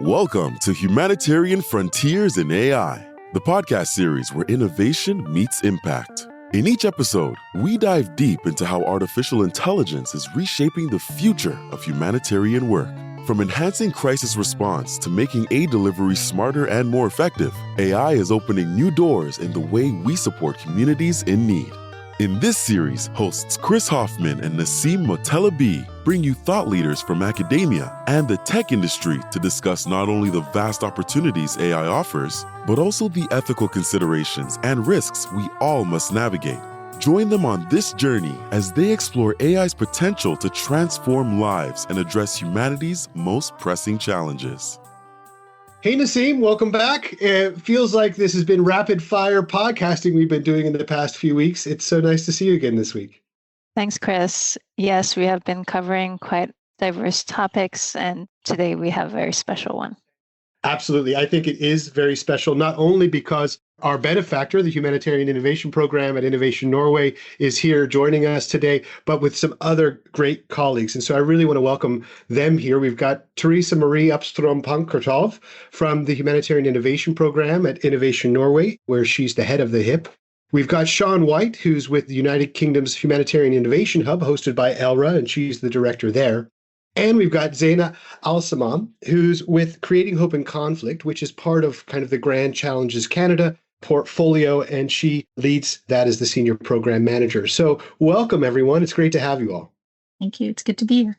Welcome to Humanitarian Frontiers in AI, the podcast series where innovation meets impact. In each episode, we dive deep into how artificial intelligence is reshaping the future of humanitarian work. From enhancing crisis response to making aid delivery smarter and more effective, AI is opening new doors in the way we support communities in need. In this series, hosts Chris Hoffman and Nassim Motelabi bring you thought leaders from academia and the tech industry to discuss not only the vast opportunities AI offers, but also the ethical considerations and risks we all must navigate. Join them on this journey as they explore AI's potential to transform lives and address humanity's most pressing challenges. Hey, Nassim, welcome back. It feels like this has been rapid fire podcasting we've been doing in the past few weeks. It's so nice to see you again this week. Thanks, Chris. Yes, we have been covering quite diverse topics, and today we have a very special one. Absolutely. I think it is very special, not only because our benefactor, the Humanitarian Innovation Program at Innovation Norway, is here joining us today, but with some other great colleagues. And so I really want to welcome them here. We've got Therese Marie Uppstrøm Pankratov from the Humanitarian Innovation Program at Innovation Norway, where she's the head of the HIP. We've got Sian White, who's with the United Kingdom's Humanitarian Innovation Hub, hosted by Elra, and she's the director there. And we've got Zainah Alsamman, who's with Creating Hope in Conflict, which is part of kind of the Grand Challenges Canada portfolio, and she leads that as the Senior Program Manager. So welcome, everyone. It's great to have you all. Thank you. It's good to be here.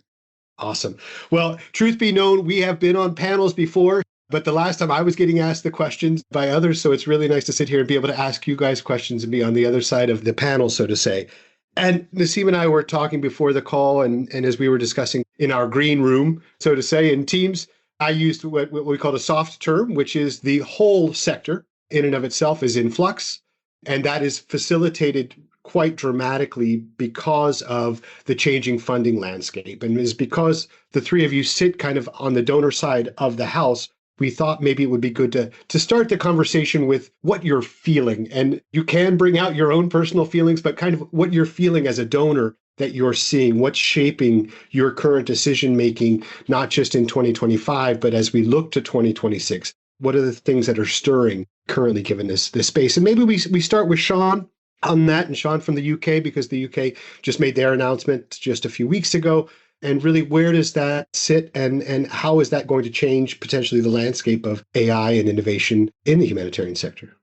Awesome. Well, truth be known, we have been on panels before, but the last time I was getting asked the questions by others, so it's really nice to sit here and be able to ask you guys questions and be on the other side of the panel, so to say. And Nassim and I were talking before the call, and as we were discussing in our green room, so to say, in Teams, I used what we call a soft term, which is the whole sector in and of itself is in flux. And that is facilitated quite dramatically because of the changing funding landscape. And is because the three of you sit kind of on the donor side of the house, we thought maybe it would be good to start the conversation with what you're feeling. And you can bring out your own personal feelings, but kind of what you're feeling as a donor that you're seeing, what's shaping your current decision-making, not just in 2025, but as we look to 2026. What are the things that are stirring currently given this space? And maybe we start with Sian on that, and Sian from the UK, because the UK just made their announcement just a few weeks ago. And really, where does that sit, and how is that going to change potentially the landscape of AI and innovation in the humanitarian sector?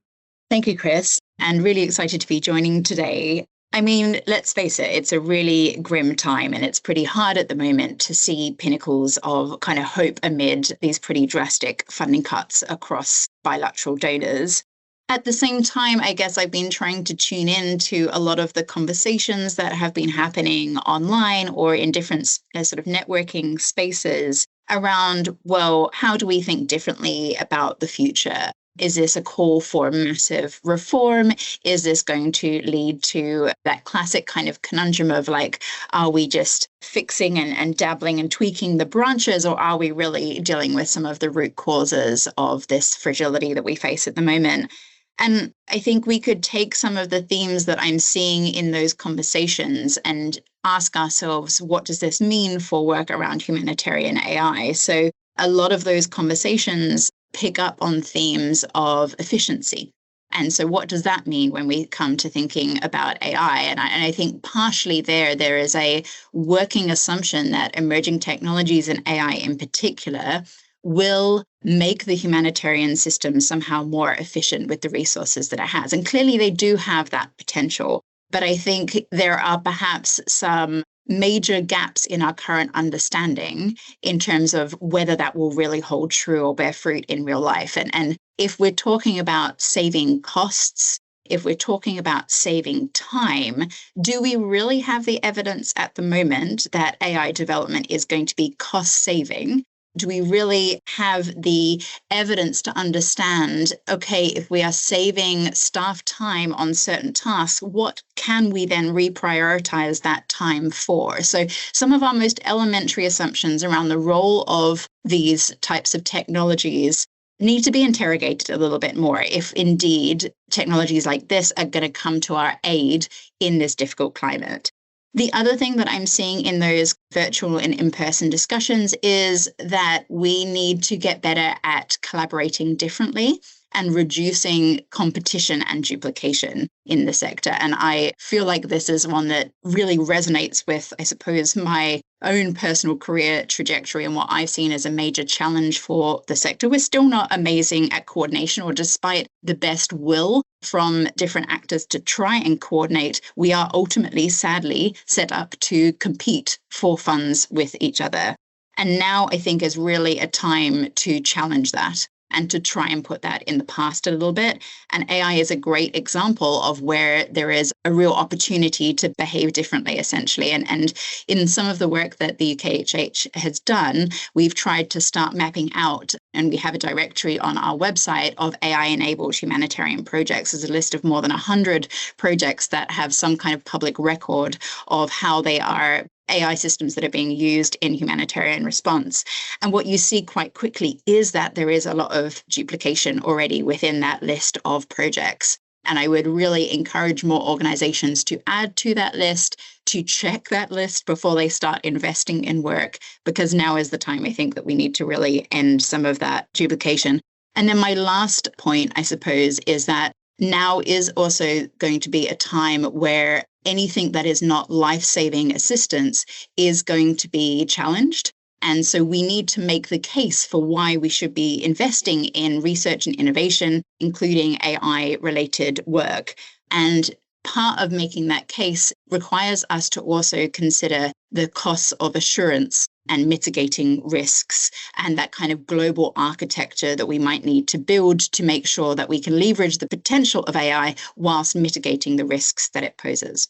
Thank you, Chris, and really excited to be joining today. I mean, let's face it, it's a really grim time, and it's pretty hard at the moment to see pinnacles of kind of hope amid these pretty drastic funding cuts across bilateral donors. At the same time, I guess I've been trying to tune in to a lot of the conversations that have been happening online or in different sort of networking spaces around, well, how do we think differently about the future? Is this a call for massive reform? Is this going to lead to that classic kind of conundrum of like, are we just fixing and dabbling and tweaking the branches, or are we really dealing with some of the root causes of this fragility that we face at the moment? And I think we could take some of the themes that I'm seeing in those conversations and ask ourselves, what does this mean for work around humanitarian AI? So a lot of those conversations pick up on themes of efficiency. And so what does that mean when we come to thinking about AI? And I think partially there is a working assumption that emerging technologies and AI in particular will make the humanitarian system somehow more efficient with the resources that it has. And clearly they do have that potential. But I think there are perhaps some major gaps in our current understanding in terms of whether that will really hold true or bear fruit in real life. And if we're talking about saving costs, if we're talking about saving time, do we really have the evidence at the moment that AI development is going to be cost saving? Do we really have the evidence to understand, okay, if we are saving staff time on certain tasks, what can we then reprioritize that time for? So some of our most elementary assumptions around the role of these types of technologies need to be interrogated a little bit more if indeed technologies like this are going to come to our aid in this difficult climate. The other thing that I'm seeing in those virtual and in-person discussions is that we need to get better at collaborating differently and reducing competition and duplication in the sector. And I feel like this is one that really resonates with, I suppose, my own personal career trajectory and what I've seen as a major challenge for the sector. We're still not amazing at coordination, or despite the best will from different actors to try and coordinate, we are ultimately, sadly, set up to compete for funds with each other. And now I think is really a time to challenge that and to try and put that in the past a little bit. And AI is a great example of where there is a real opportunity to behave differently, essentially. And in some of the work that the UKHH has done, we've tried to start mapping out, and we have a directory on our website of AI-enabled humanitarian projects. There's a list of more than 100 projects that have some kind of public record of how they are AI systems that are being used in humanitarian response. And what you see quite quickly is that there is a lot of duplication already within that list of projects. And I would really encourage more organizations to add to that list, to check that list before they start investing in work, because now is the time, I think, that we need to really end some of that duplication. And then my last point, I suppose, is that now is also going to be a time where anything that is not life-saving assistance is going to be challenged. And so we need to make the case for why we should be investing in research and innovation, including AI-related work. And part of making that case requires us to also consider the costs of assurance and mitigating risks and that kind of global architecture that we might need to build to make sure that we can leverage the potential of AI whilst mitigating the risks that it poses.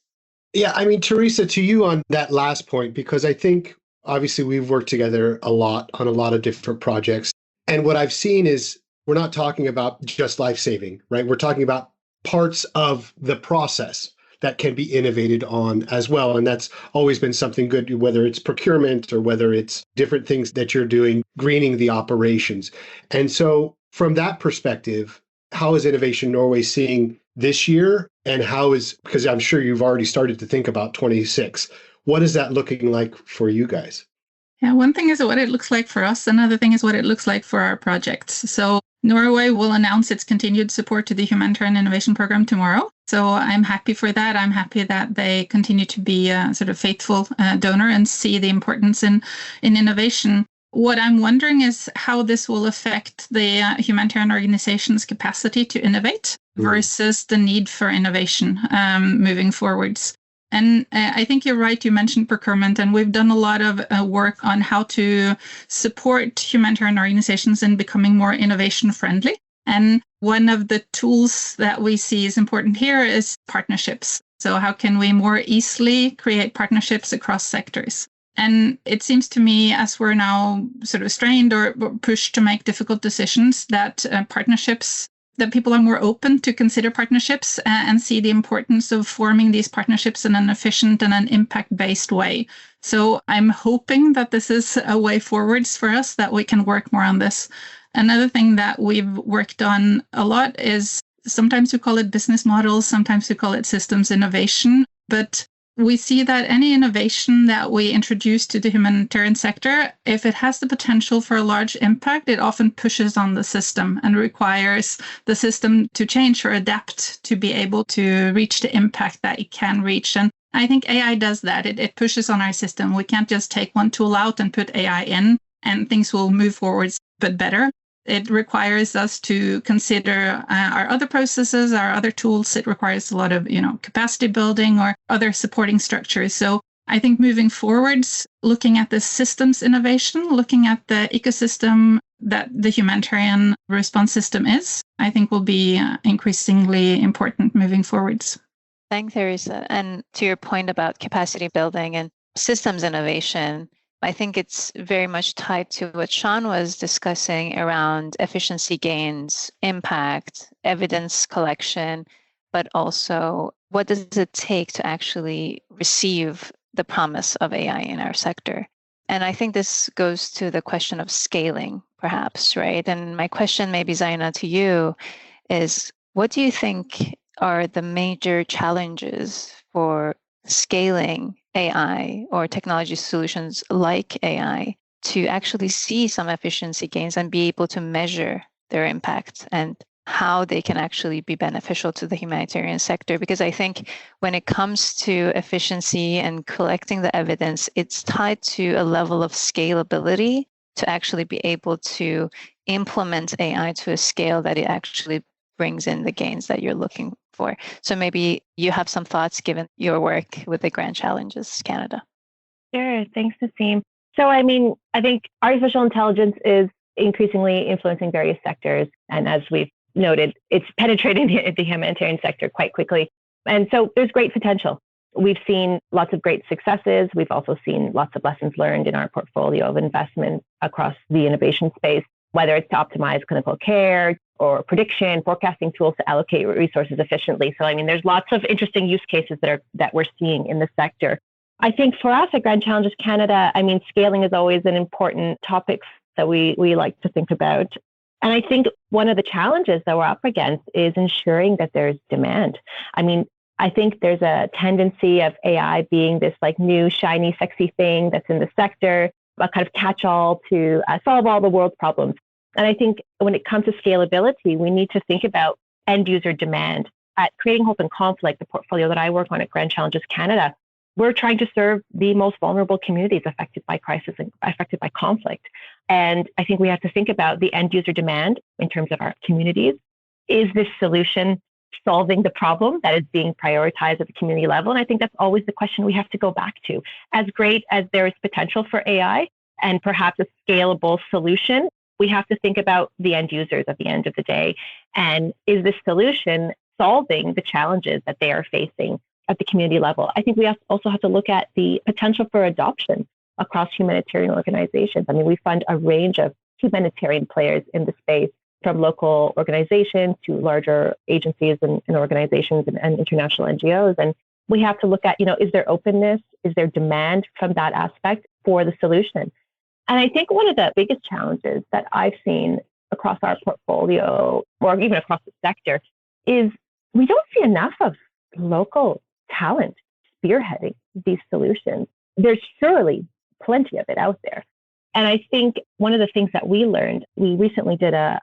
Yeah, I mean, Theresa, to you on that last point, because I think obviously we've worked together a lot on a lot of different projects. And what I've seen is we're not talking about just life-saving, right? We're talking about parts of the process that can be innovated on as well. And that's always been something good, whether it's procurement or whether it's different things that you're doing, greening the operations. And so from that perspective, how is Innovation Norway seeing this year? And how is, because I'm sure you've already started to think about 26, what is that looking like for you guys? Yeah, one thing is what it looks like for us. Another thing is what it looks like for our projects. So Norway will announce its continued support to the Humanitarian Innovation Program tomorrow. So I'm happy for that. I'm happy that they continue to be a sort of faithful donor and see the importance in innovation. What I'm wondering is how this will affect the humanitarian organization's capacity to innovate versus the need for innovation moving forwards. And I think you're right. You mentioned procurement, and we've done a lot of work on how to support humanitarian organizations in becoming more innovation friendly. And one of the tools that we see is important here is partnerships. So how can we more easily create partnerships across sectors? And it seems to me, as we're now sort of strained or pushed to make difficult decisions, that partnerships, that people are more open to consider partnerships and see the importance of forming these partnerships in an efficient and an impact-based way. So I'm hoping that this is a way forwards for us, that we can work more on this. Another thing that we've worked on a lot is sometimes we call it business models, sometimes we call it systems innovation, but we see that any innovation that we introduce to the humanitarian sector, if it has the potential for a large impact, it often pushes on the system and requires the system to change or adapt to be able to reach the impact that it can reach. And I think AI does that. It pushes on our system. We can't just take one tool out and put AI in and things will move forwards, but better. It requires us to consider our other processes, our other tools. It requires a lot of, capacity building or other supporting structures. So I think moving forwards, looking at the systems innovation, looking at the ecosystem that the humanitarian response system is, I think will be increasingly important moving forwards. Thanks, Theresa. And to your point about capacity building and systems innovation, I think it's very much tied to what Sian was discussing around efficiency gains, impact, evidence collection, but also what does it take to actually receive the promise of AI in our sector? And I think this goes to the question of scaling, perhaps, right? And my question, maybe, Zainah, to you is, what do you think are the major challenges for scaling AI or technology solutions like AI to actually see some efficiency gains and be able to measure their impact and how they can actually be beneficial to the humanitarian sector. Because I think when it comes to efficiency and collecting the evidence, it's tied to a level of scalability to actually be able to implement AI to a scale that it actually brings in the gains that you're looking for. So maybe you have some thoughts given your work with the Grand Challenges Canada. Sure. Thanks, Naseem. So, I think artificial intelligence is increasingly influencing various sectors. And as we've noted, it's penetrating the humanitarian sector quite quickly. And so there's great potential. We've seen lots of great successes. We've also seen lots of lessons learned in our portfolio of investments across the innovation space, whether it's to optimize clinical care or prediction, forecasting tools to allocate resources efficiently. So, there's lots of interesting use cases that we're seeing in the sector. I think for us at Grand Challenges Canada, scaling is always an important topic that we like to think about. And I think one of the challenges that we're up against is ensuring that there's demand. I think there's a tendency of AI being this new, shiny, sexy thing that's in the sector, a kind of catch-all to solve all the world's problems. And I think when it comes to scalability, we need to think about end user demand. At Creating Hope in Conflict, the portfolio that I work on at Grand Challenges Canada, we're trying to serve the most vulnerable communities affected by crisis and affected by conflict. And I think we have to think about the end user demand in terms of our communities. Is this solution solving the problem that is being prioritized at the community level? And I think that's always the question we have to go back to. As great as there is potential for AI and perhaps a scalable solution, we have to think about the end users at the end of the day. And is this solution solving the challenges that they are facing at the community level? I think we also have to look at the potential for adoption across humanitarian organizations. We fund a range of humanitarian players in the space, from local organizations to larger agencies and organizations and international NGOs. And we have to look at, is there openness? Is there demand from that aspect for the solution? And I think one of the biggest challenges that I've seen across our portfolio, or even across the sector, is we don't see enough of local talent spearheading these solutions. There's surely plenty of it out there. And I think one of the things that we learned, we recently did a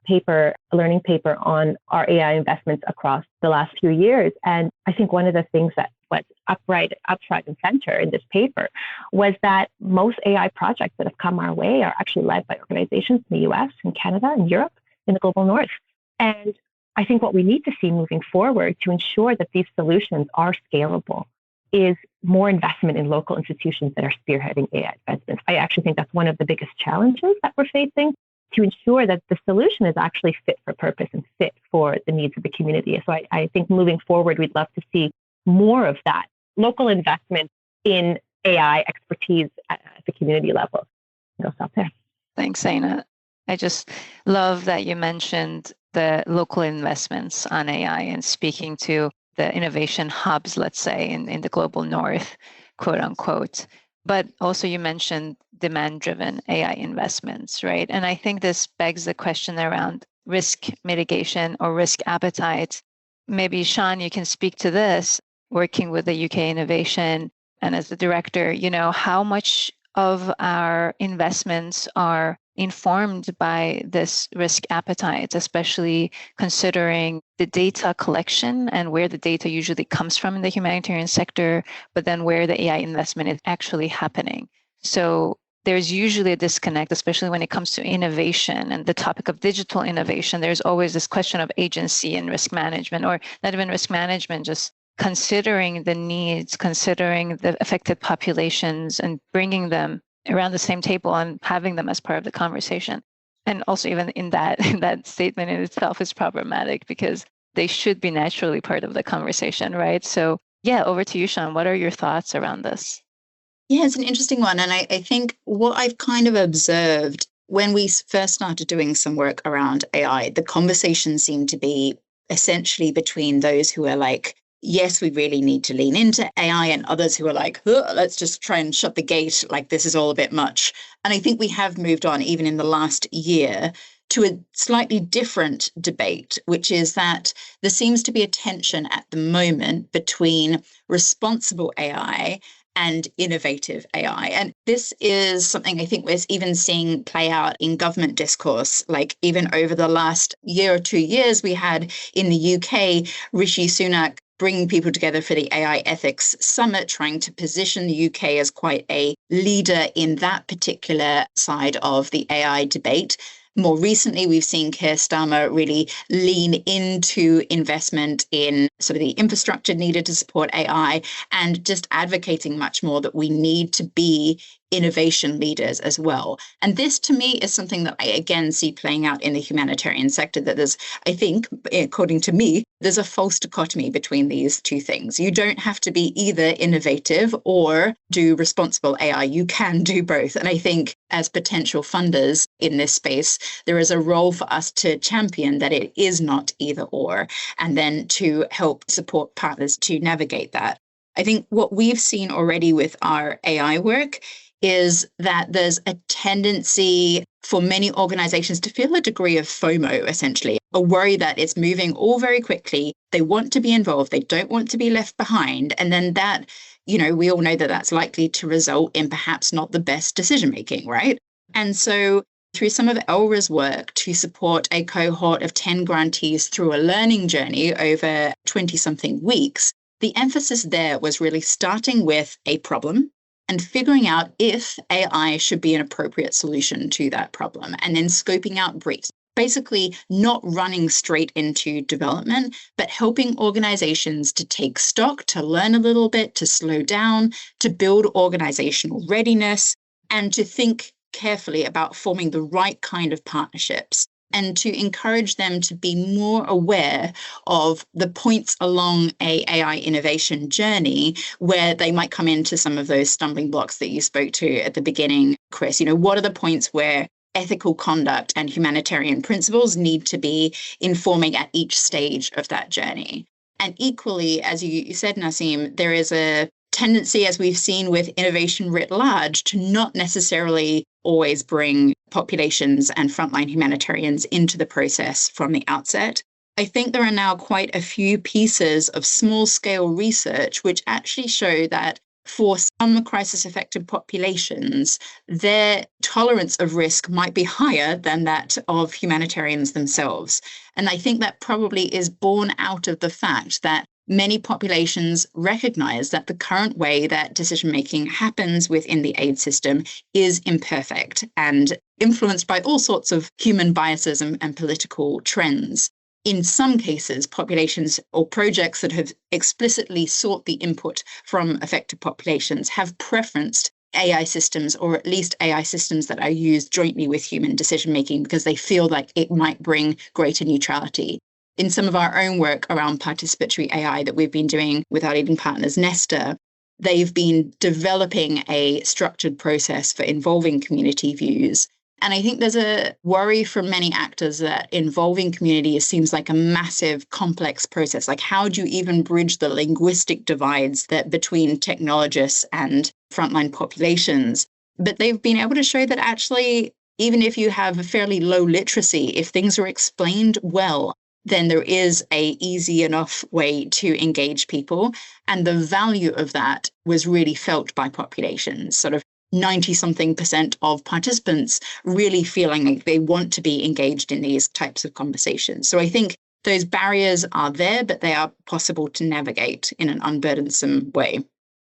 learning paper on our AI investments across the last few years. And I think one of the things that was front and center in this paper was that most AI projects that have come our way are actually led by organizations in the US and Canada and Europe in the global north. And I think what we need to see moving forward to ensure that these solutions are scalable is more investment in local institutions that are spearheading AI investments. I actually think that's one of the biggest challenges that we're facing, to ensure that the solution is actually fit for purpose and fit for the needs of the community. So I think moving forward, we'd love to see more of that local investment in AI expertise at the community level. I'll stop there. Thanks, Zainah. I just love that you mentioned the local investments on AI and speaking to the innovation hubs, let's say, in the global north, quote unquote. But also you mentioned demand-driven AI investments, right? And I think this begs the question around risk mitigation or risk appetite. Maybe, Sian, you can speak to this, working with the UK Innovation and as the director, how much of our investments are informed by this risk appetite, especially considering the data collection and where the data usually comes from in the humanitarian sector, but then where the AI investment is actually happening. So there's usually a disconnect, especially when it comes to innovation and the topic of digital innovation. There's always this question of agency and risk management, or not even risk management, just considering the needs, considering the affected populations and bringing them around the same table and having them as part of the conversation. And also even in that statement in itself is problematic because they should be naturally part of the conversation, right? So over to you, Sian. What are your thoughts around this? Yeah, it's an interesting one. And I think what I've kind of observed when we first started doing some work around AI, the conversation seemed to be essentially between those who are like, yes, we really need to lean into AI, and others who are like, let's just try and shut the gate, like this is all a bit much. And I think we have moved on, even in the last year, to a slightly different debate, which is that there seems to be a tension at the moment between responsible AI and innovative AI. And this is something I think we're even seeing play out in government discourse. Like even over the last year or 2 years, we had in the UK, Rishi Sunak bringing people together for the AI Ethics Summit, trying to position the UK as quite a leader in that particular side of the AI debate. More recently, we've seen Keir Starmer really lean into investment in sort of the infrastructure needed to support AI and just advocating much more that we need to be innovation leaders as well. And this, to me, is something that I, again, see playing out in the humanitarian sector, that there's, I think, according to me, there's a false dichotomy between these two things. You don't have to be either innovative or do responsible AI. You can do both. And I think as potential funders in this space, there is a role for us to champion that it is not either or, and then to help support partners to navigate that. I think what we've seen already with our AI work is that there's a tendency for many organizations to feel a degree of FOMO, essentially, a worry that it's moving all very quickly. They want to be involved. They don't want to be left behind. And then that, we all know that that's likely to result in perhaps not the best decision making, right? And so through some of Elra's work to support a cohort of 10 grantees through a learning journey over 20-something weeks, the emphasis there was really starting with a problem and figuring out if AI should be an appropriate solution to that problem, and then scoping out briefs. Basically, not running straight into development, but helping organizations to take stock, to learn a little bit, to slow down, to build organizational readiness, and to think carefully about forming the right kind of partnerships, and to encourage them to be more aware of the points along a AI innovation journey where they might come into some of those stumbling blocks that you spoke to at the beginning, Chris. What are the points where ethical conduct and humanitarian principles need to be informing at each stage of that journey? And equally, as you said, Nasim, there is a tendency, as we've seen with innovation writ large, to not necessarily always bring populations and frontline humanitarians into the process from the outset. I think there are now quite a few pieces of small-scale research which actually show that for some crisis-affected populations, their tolerance of risk might be higher than that of humanitarians themselves. And I think that probably is born out of the fact that many populations recognize that the current way that decision-making happens within the aid system is imperfect and influenced by all sorts of human biases and political trends. In some cases, populations or projects that have explicitly sought the input from affected populations have preferenced AI systems, or at least AI systems that are used jointly with human decision-making, because they feel like it might bring greater neutrality. In some of our own work around participatory AI that we've been doing with our leading partners, Nesta, they've been developing a structured process for involving community views. And I think there's a worry from many actors that involving community seems like a massive, complex process. Like, how do you even bridge the linguistic divides that between technologists and frontline populations? But they've been able to show that actually, even if you have a fairly low literacy, if things are explained well, then there is a easy enough way to engage people. And the value of that was really felt by populations, sort of 90-something% of participants really feeling like they want to be engaged in these types of conversations. So I think those barriers are there, but they are possible to navigate in an unburdensome way.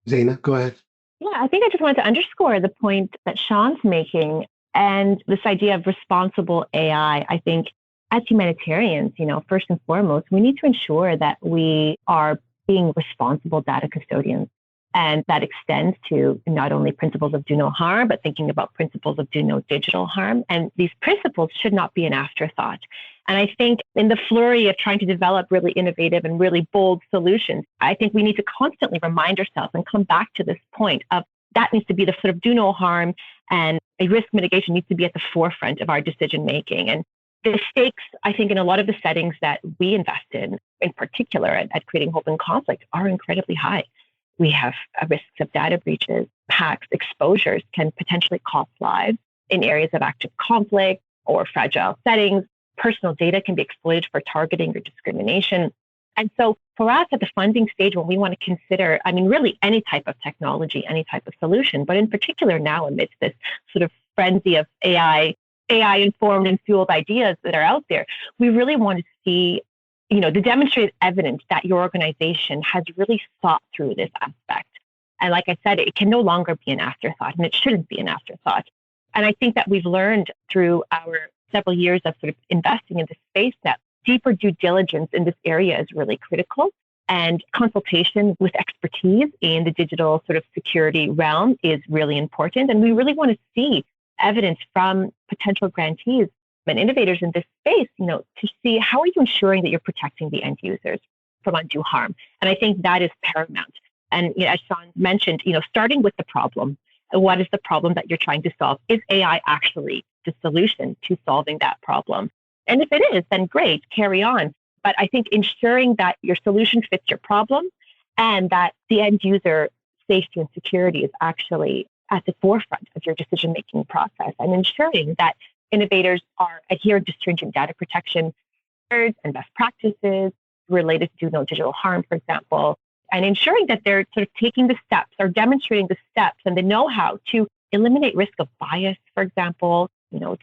Zainah, go ahead. Yeah, I think I just wanted to underscore the point that Sian's making and this idea of responsible AI. I think as humanitarians, first and foremost, we need to ensure that we are being responsible data custodians. And that extends to not only principles of do no harm, but thinking about principles of do no digital harm. And these principles should not be an afterthought. And I think in the flurry of trying to develop really innovative and really bold solutions, I think we need to constantly remind ourselves and come back to this point of that needs to be the sort of do no harm, and a risk mitigation needs to be at the forefront of our decision making. And the stakes, I think, in a lot of the settings that we invest in particular at Creating Hope in Conflict, are incredibly high. We have risks of data breaches, hacks, exposures can potentially cost lives in areas of active conflict or fragile settings. Personal data can be exploited for targeting or discrimination. And so for us at the funding stage, when we want to consider, really any type of technology, any type of solution, but in particular now amidst this sort of frenzy of AI informed and fueled ideas that are out there, we really want to see, the demonstrated evidence that your organization has really thought through this aspect. And like I said, it can no longer be an afterthought, and it shouldn't be an afterthought. And I think that we've learned through our several years of sort of investing in this space that deeper due diligence in this area is really critical. And consultation with expertise in the digital sort of security realm is really important. And we really want to see evidence from potential grantees and innovators in this space, to see how are you ensuring that you're protecting the end users from undue harm. And I think that is paramount. And as Sian mentioned, starting with the problem. What is the problem that you're trying to solve? Is AI actually the solution to solving that problem? And if it is, then great, carry on. But I think ensuring that your solution fits your problem and that the end user safety and security is actually at the forefront of your decision-making process, and ensuring that innovators are adhering to stringent data protection standards and best practices related to no digital harm, for example, and ensuring that they're sort of taking the steps or demonstrating the steps and the know-how to eliminate risk of bias, for example,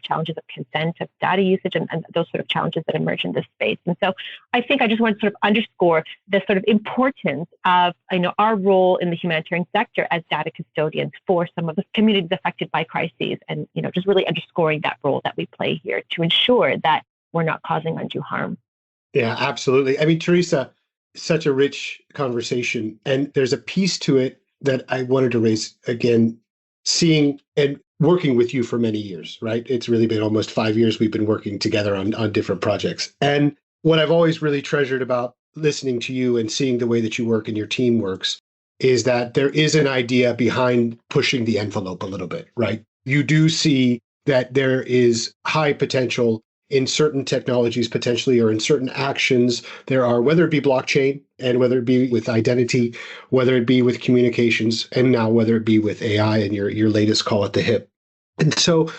challenges of consent, of data usage, and those sort of challenges that emerge in this space. And so I think I just want to sort of underscore the sort of importance of, our role in the humanitarian sector as data custodians for some of the communities affected by crises, and, just really underscoring that role that we play here to ensure that we're not causing undue harm. Yeah, absolutely. Teresa, such a rich conversation. And there's a piece to it that I wanted to raise again, seeing and working with you for many years, right? It's really been almost 5 years we've been working together on different projects. And what I've always really treasured about listening to you and seeing the way that you work and your team works is that there is an idea behind pushing the envelope a little bit, right? You do see that there is high potential in certain technologies potentially, or in certain actions. There are, whether it be blockchain and whether it be with identity, whether it be with communications, and now whether it be with AI and your latest call at the hip. And so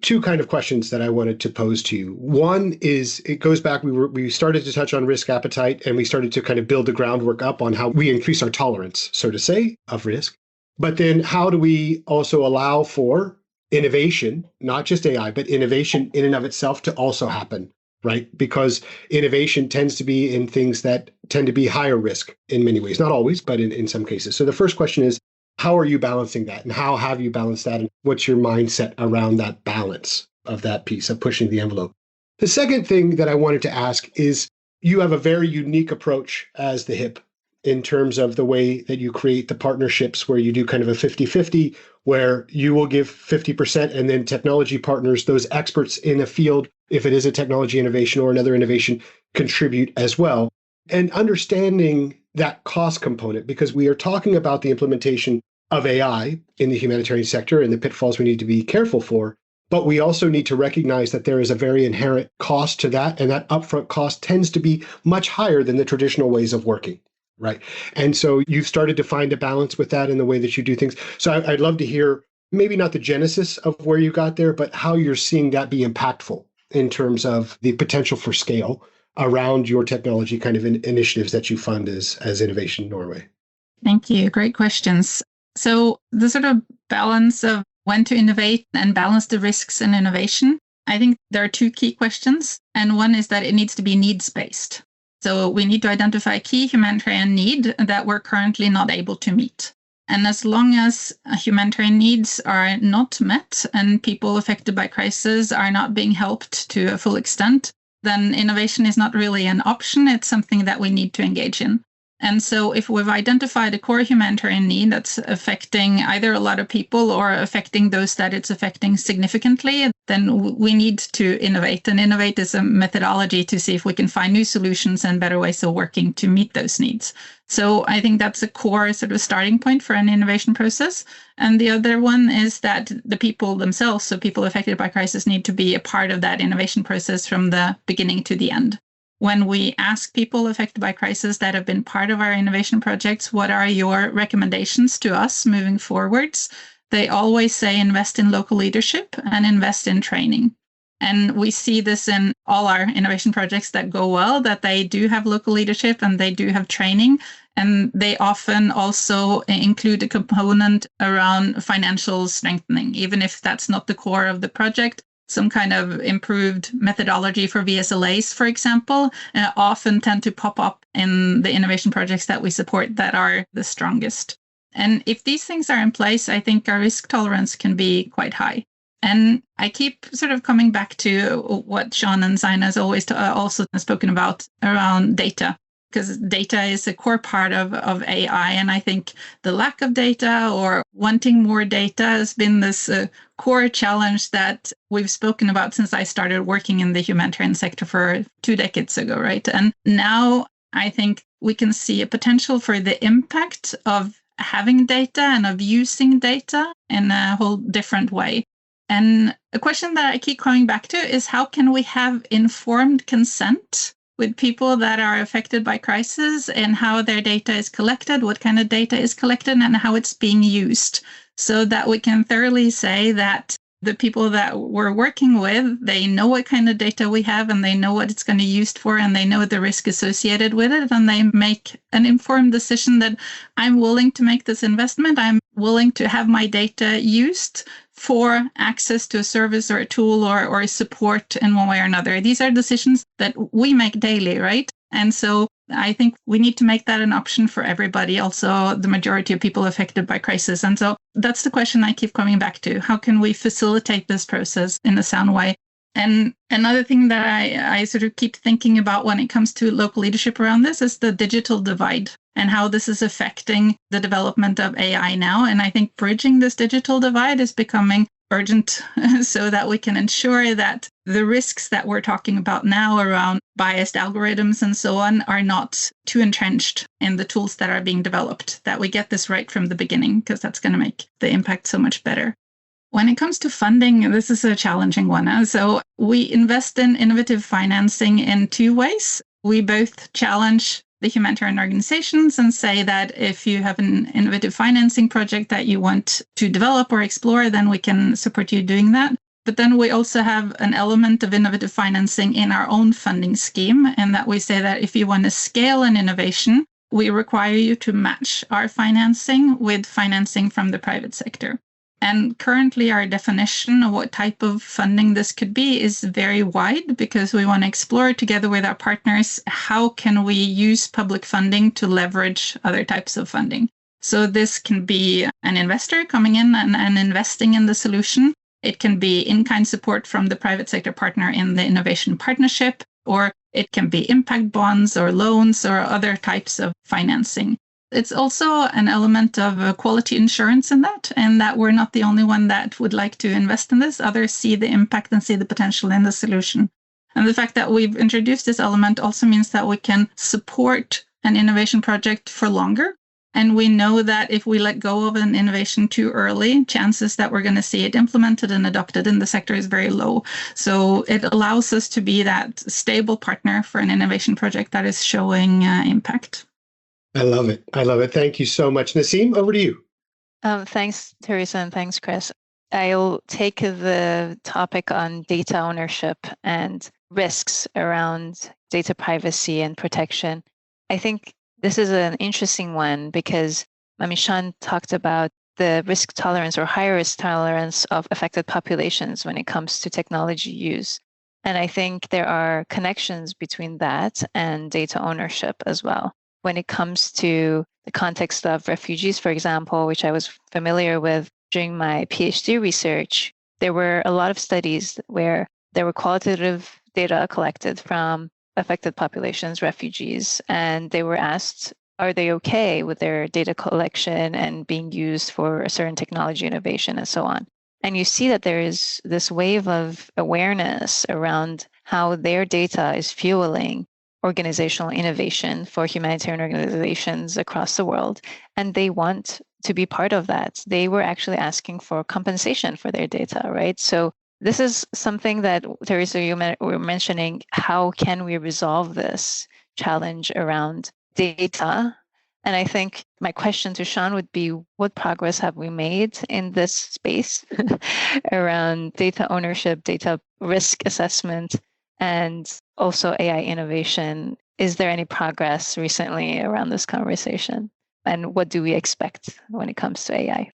two kind of questions that I wanted to pose to you. One is, it goes back, we started to touch on risk appetite, and we started to kind of build the groundwork up on how we increase our tolerance, so to say, of risk. But then how do we also allow for innovation, not just AI, but innovation in and of itself to also happen, right? Because innovation tends to be in things that tend to be higher risk in many ways, not always, but in some cases. So the first question is, how are you balancing that? And how have you balanced that? And what's your mindset around that balance of that piece of pushing the envelope? The second thing that I wanted to ask is, you have a very unique approach as the HIP in terms of the way that you create the partnerships, where you do kind of a 50-50, where you will give 50% and then technology partners, those experts in a field, if it is a technology innovation or another innovation, contribute as well. And understanding that cost component, because we are talking about the implementation of AI in the humanitarian sector and the pitfalls we need to be careful for. But we also need to recognize that there is a very inherent cost to that, and that upfront cost tends to be much higher than the traditional ways of working, right? And so you've started to find a balance with that in the way that you do things. So I'd love to hear, maybe not the genesis of where you got there, but how you're seeing that be impactful in terms of the potential for scale around your technology kind of initiatives that you fund as Innovation Norway. Thank you. Great questions. So the sort of balance of when to innovate and balance the risks in innovation, I think there are two key questions. And one is that it needs to be needs-based. So we need to identify a key humanitarian need that we're currently not able to meet. And as long as humanitarian needs are not met and people affected by crisis are not being helped to a full extent, then innovation is not really an option. It's something that we need to engage in. And so if we've identified a core humanitarian need that's affecting either a lot of people or affecting those that it's affecting significantly, then we need to innovate. And innovate is a methodology to see if we can find new solutions and better ways of working to meet those needs. So I think that's a core sort of starting point for an innovation process. And the other one is that the people themselves, so people affected by crisis, need to be a part of that innovation process from the beginning to the end. When we ask people affected by crisis that have been part of our innovation projects, what are your recommendations to us moving forwards? They always say invest in local leadership and invest in training. And we see this in all our innovation projects that go well, that they do have local leadership and they do have training. And they often also include a component around financial strengthening, even if that's not the core of the project. Some kind of improved methodology for VSLAs, for example, often tend to pop up in the innovation projects that we support that are the strongest. And if these things are in place, I think our risk tolerance can be quite high. And I keep sort of coming back to what Sian and Zainah has always also spoken about around data, because data is a core part of AI. And I think the lack of data or wanting more data has been this core challenge that we've spoken about since I started working in the humanitarian sector for 2 decades ago, right? And now I think we can see a potential for the impact of having data and of using data in a whole different way. And a question that I keep coming back to is how can we have informed consent with people that are affected by crisis and how their data is collected, what kind of data is collected, and how it's being used, so that we can thoroughly say that the people that we're working with, they know what kind of data we have and they know what it's going to be used for and they know the risk associated with it, and they make an informed decision that I'm willing to make this investment, I'm willing to have my data used for access to a service or a tool or support in one way or another. These are decisions that we make daily, right? And so I think we need to make that an option for everybody, also the majority of people affected by crisis. And so that's the question I keep coming back to. How can we facilitate this process in a sound way? And another thing that I sort of keep thinking about when it comes to local leadership around this is the digital divide and how this is affecting the development of AI now. And I think bridging this digital divide is becoming urgent so that we can ensure that the risks that we're talking about now around biased algorithms and so on are not too entrenched in the tools that are being developed, that we get this right from the beginning, because that's going to make the impact so much better. When it comes to funding, this is a challenging one. So we invest in innovative financing in 2 ways. We both challenge the humanitarian organizations and say that if you have an innovative financing project that you want to develop or explore, then we can support you doing that. But then we also have an element of innovative financing in our own funding scheme, and that we say that if you want to scale an innovation, we require you to match our financing with financing from the private sector. And currently our definition of what type of funding this could be is very wide, because we want to explore together with our partners how can we use public funding to leverage other types of funding. So this can be an investor coming in and investing in the solution. It can be in-kind support from the private sector partner in the innovation partnership, or it can be impact bonds or loans or other types of financing. It's also an element of quality insurance in that, and that we're not the only one that would like to invest in this. Others see the impact and see the potential in the solution. And the fact that we've introduced this element also means that we can support an innovation project for longer. And we know that if we let go of an innovation too early, chances that we're going to see it implemented and adopted in the sector is very low. So it allows us to be that stable partner for an innovation project that is showing impact. I love it. I love it. Thank you so much. Nasim, over to you. Thanks, Therese, and thanks, Chris. I'll take the topic on data ownership and risks around data privacy and protection. I think this is an interesting one because, Sian talked about the risk tolerance or higher risk tolerance of affected populations when it comes to technology use. And I think there are connections between that and data ownership as well. When it comes to the context of refugees, for example, which I was familiar with during my PhD research, there were a lot of studies where there were qualitative data collected from affected populations, refugees, and they were asked, are they okay with their data collection and being used for a certain technology innovation and so on. And you see that there is this wave of awareness around how their data is fueling organizational innovation for humanitarian organizations across the world, and they want to be part of that. They were actually asking for compensation for their data, right? So this is something that, Therese, you were mentioning, how can we resolve this challenge around data And I think my question to Sian would be, what progress have we made in this space around data ownership, data risk assessment, and also AI innovation? Is there any progress recently around this conversation? And what do we expect when it comes to AI?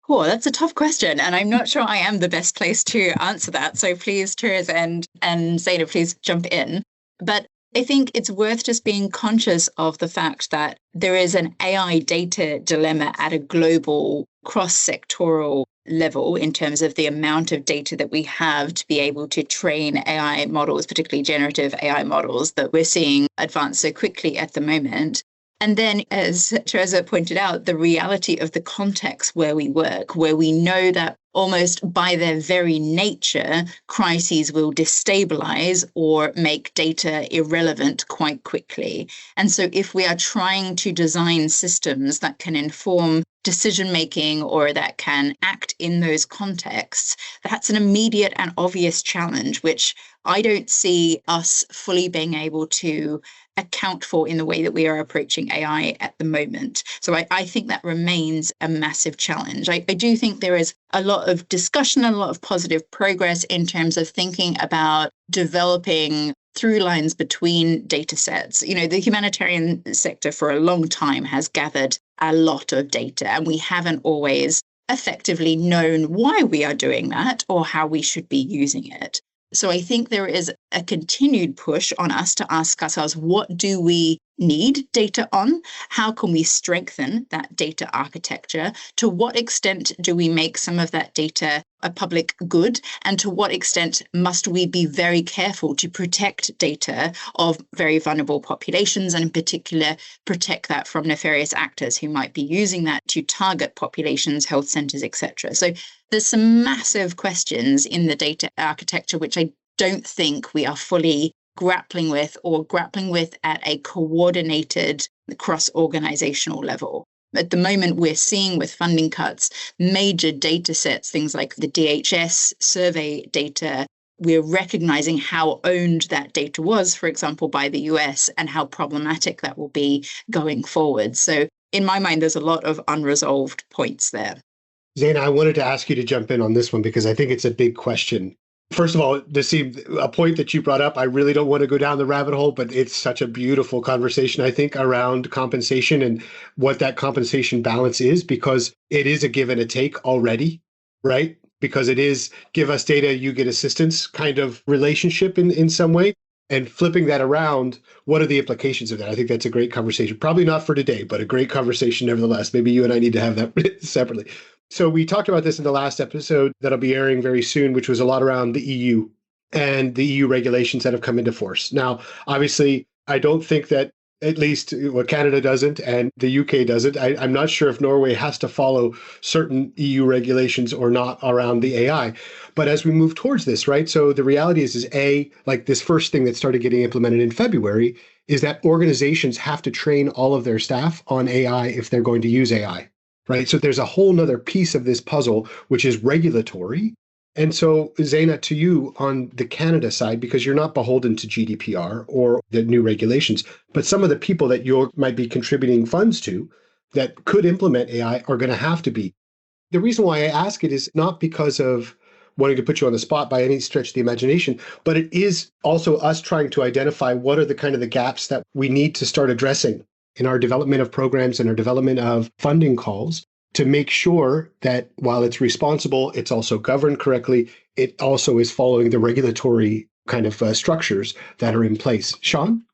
Oh, that's a tough question. And I'm not sure I am the best place to answer that. So please, Therese and Zainah, please jump in. But I think it's worth just being conscious of the fact that there is an AI data dilemma at a global cross-sectoral level in terms of the amount of data that we have to be able to train AI models, particularly generative AI models that we're seeing advance so quickly at the moment. And then, as Therese pointed out, the reality of the context where we work, where we know that almost by their very nature, crises will destabilize or make data irrelevant quite quickly. And so if we are trying to design systems that can inform decision-making or that can act in those contexts, that's an immediate and obvious challenge, which I don't see us fully being able to account for in the way that we are approaching AI at the moment. So I think that remains a massive challenge. I do think there is a lot of discussion and a lot of positive progress in terms of thinking about developing through lines between data sets. You know, the humanitarian sector for a long time has gathered a lot of data, and we haven't always effectively known why we are doing that or how we should be using it. So I think there is a continued push on us to ask ourselves, what do we need data on? How can we strengthen that data architecture? To what extent do we make some of that data a public good? And to what extent must we be very careful to protect data of very vulnerable populations, and in particular, protect that from nefarious actors who might be using that to target populations, health centers, etc. So there's some massive questions in the data architecture, which I don't think we are fully grappling with at a coordinated cross-organizational level. At the moment, we're seeing with funding cuts, major data sets, things like the DHS survey data. We're recognizing how owned that data was, for example, by the US, and how problematic that will be going forward. So in my mind, there's a lot of unresolved points there. Zainah, I wanted to ask you to jump in on this one because I think it's a big question. First of all, a point that you brought up, I really don't want to go down the rabbit hole, but it's such a beautiful conversation, I think, around compensation and what that compensation balance is, because it is a give and a take already, right? Because it is give us data, you get assistance kind of relationship in some way. And flipping that around, what are the implications of that? I think that's a great conversation. Probably not for today, but a great conversation nevertheless. Maybe you and I need to have that separately. So we talked about this in the last episode that'll be airing very soon, which was a lot around the EU and the EU regulations that have come into force. Now, obviously, I don't think that at least what Canada doesn't and the UK doesn't. I'm not sure if Norway has to follow certain EU regulations or not around the AI. But as we move towards this, right? So the reality is like this first thing that started getting implemented in February is that organizations have to train all of their staff on AI if they're going to use AI, right? So there's a whole nother piece of this puzzle, which is regulatory. And so, Zainah, to you on the Canada side, because you're not beholden to GDPR or the new regulations, but some of the people that you might be contributing funds to that could implement AI are going to have to be. The reason why I ask it is not because of wanting to put you on the spot by any stretch of the imagination, but it is also us trying to identify what are the kind of the gaps that we need to start addressing in our development of programs and our development of funding calls, to make sure that while it's responsible, it's also governed correctly. It also is following the regulatory kind of structures that are in place. Sian?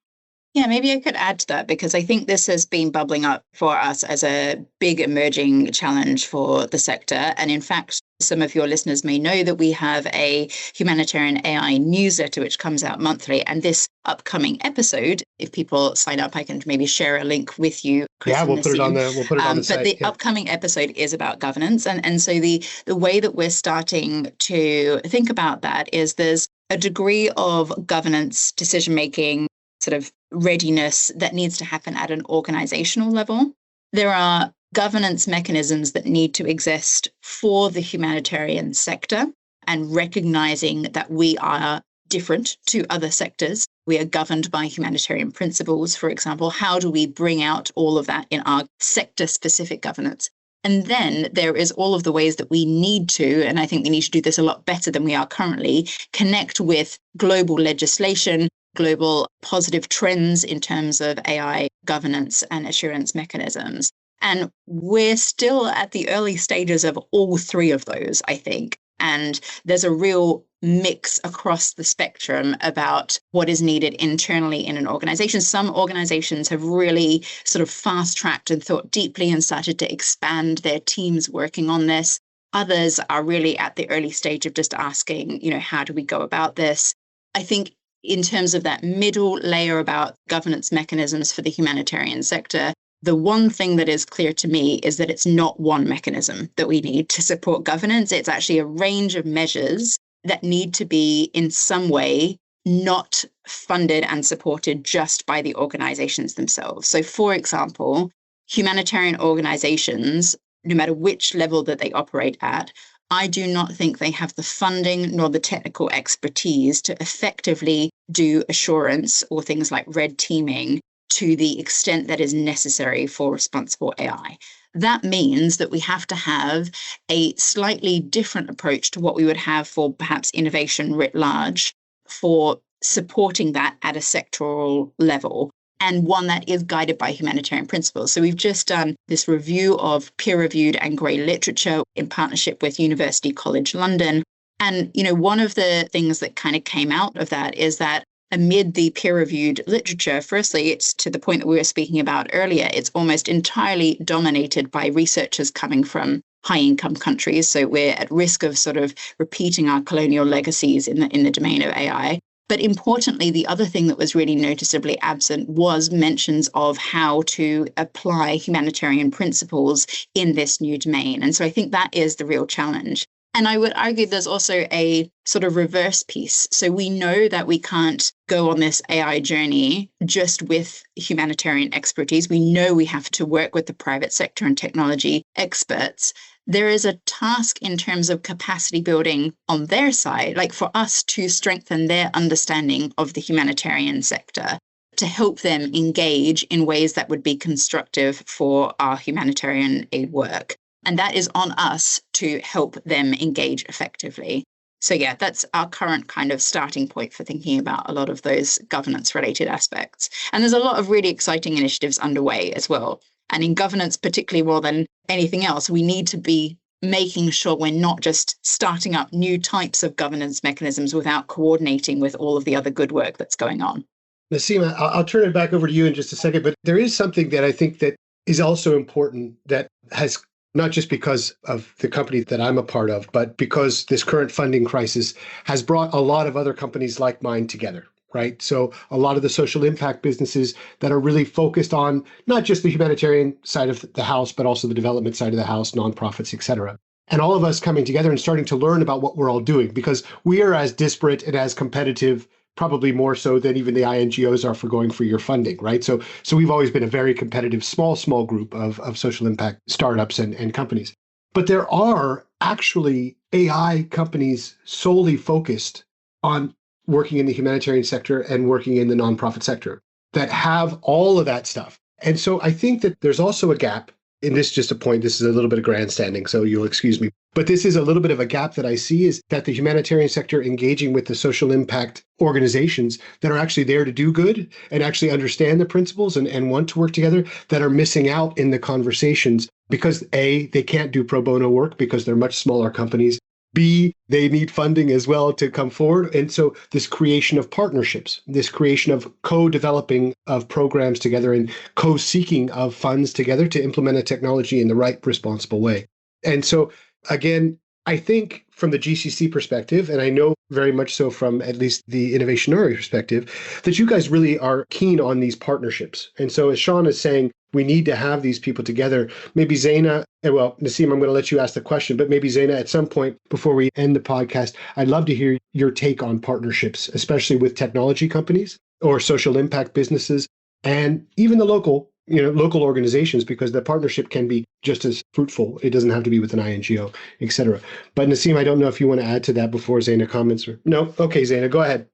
Yeah, maybe I could add to that, because I think this has been bubbling up for us as a big emerging challenge for the sector. And in fact, some of your listeners may know that we have a humanitarian AI newsletter which comes out monthly. And this upcoming episode, if people sign up, I can maybe share a link with you, Chris. Yeah, we'll put it on the site. But the upcoming episode is about governance. And so the way that we're starting to think about that is there's a degree of governance, decision-making, sort of readiness that needs to happen at an organizational level. There are governance mechanisms that need to exist for the humanitarian sector, and recognizing that we are different to other sectors. We are governed by humanitarian principles, for example. How do we bring out all of that in our sector-specific governance? And then there is all of the ways that we need to, and I think we need to do this a lot better than we are currently, connect with global legislation, global positive trends in terms of AI governance and assurance mechanisms. And we're still at the early stages of all three of those, I think. And there's a real mix across the spectrum about what is needed internally in an organization. Some organizations have really sort of fast-tracked and thought deeply and started to expand their teams working on this. Others are really at the early stage of just asking, how do we go about this? I think in terms of that middle layer about governance mechanisms for the humanitarian sector, the one thing that is clear to me is that it's not one mechanism that we need to support governance. It's actually a range of measures that need to be in some way not funded and supported just by the organizations themselves. So, for example, humanitarian organizations, no matter which level that they operate at, I do not think they have the funding nor the technical expertise to effectively do assurance or things like red teaming to the extent that is necessary for responsible AI. That means that we have to have a slightly different approach to what we would have for perhaps innovation writ large for supporting that at a sectoral level, and one that is guided by humanitarian principles. So we've just done this review of peer-reviewed and grey literature in partnership with University College London. And, one of the things that kind of came out of that is that amid the peer-reviewed literature, firstly, it's to the point that we were speaking about earlier, it's almost entirely dominated by researchers coming from high-income countries. So we're at risk of sort of repeating our colonial legacies in the domain of AI. But importantly, the other thing that was really noticeably absent was mentions of how to apply humanitarian principles in this new domain. And so I think that is the real challenge. And I would argue there's also a sort of reverse piece. So we know that we can't go on this AI journey just with humanitarian expertise. We know we have to work with the private sector and technology experts. There is a task in terms of capacity building on their side, like for us to strengthen their understanding of the humanitarian sector, to help them engage in ways that would be constructive for our humanitarian aid work. And that is on us to help them engage effectively. So yeah, that's our current kind of starting point for thinking about a lot of those governance-related aspects. And there's a lot of really exciting initiatives underway as well. And in governance, particularly more than anything else, we need to be making sure we're not just starting up new types of governance mechanisms without coordinating with all of the other good work that's going on. Naseema, I'll turn it back over to you in just a second, but there is something that I think that is also important that has, not just because of the company that I'm a part of, but because this current funding crisis has brought a lot of other companies like mine together, right? So a lot of the social impact businesses that are really focused on not just the humanitarian side of the house, but also the development side of the house, nonprofits, et cetera. And all of us coming together and starting to learn about what we're all doing, because we are as disparate and as competitive, probably more so than even the INGOs are for going for your funding, right? So we've always been a very competitive, small group of social impact startups and companies. But there are actually AI companies solely focused on working in the humanitarian sector and working in the nonprofit sector that have all of that stuff. And so I think that there's also a gap, and this is just a point, this is a little bit of grandstanding, so you'll excuse me, but this is a little bit of a gap that I see, is that the humanitarian sector engaging with the social impact organizations that are actually there to do good and actually understand the principles and want to work together, that are missing out in the conversations because A, they can't do pro bono work because they're much smaller companies. B, they need funding as well to come forward. And so this creation of partnerships, this creation of co-developing of programs together and co-seeking of funds together to implement a technology in the right, responsible way. And so, again, I think from the GCC perspective, and I know very much so from at least the Innovation Norway perspective, that you guys really are keen on these partnerships. And so as Sian is saying, we need to have these people together. Maybe Zainah, well, Naseema, I'm going to let you ask the question, but maybe Zainah, at some point before we end the podcast, I'd love to hear your take on partnerships, especially with technology companies or social impact businesses, and even the local organizations, because the partnership can be just as fruitful. It doesn't have to be with an INGO, et cetera. But Naseema, I don't know if you want to add to that before Zainah comments. No? Okay, Zainah, go ahead.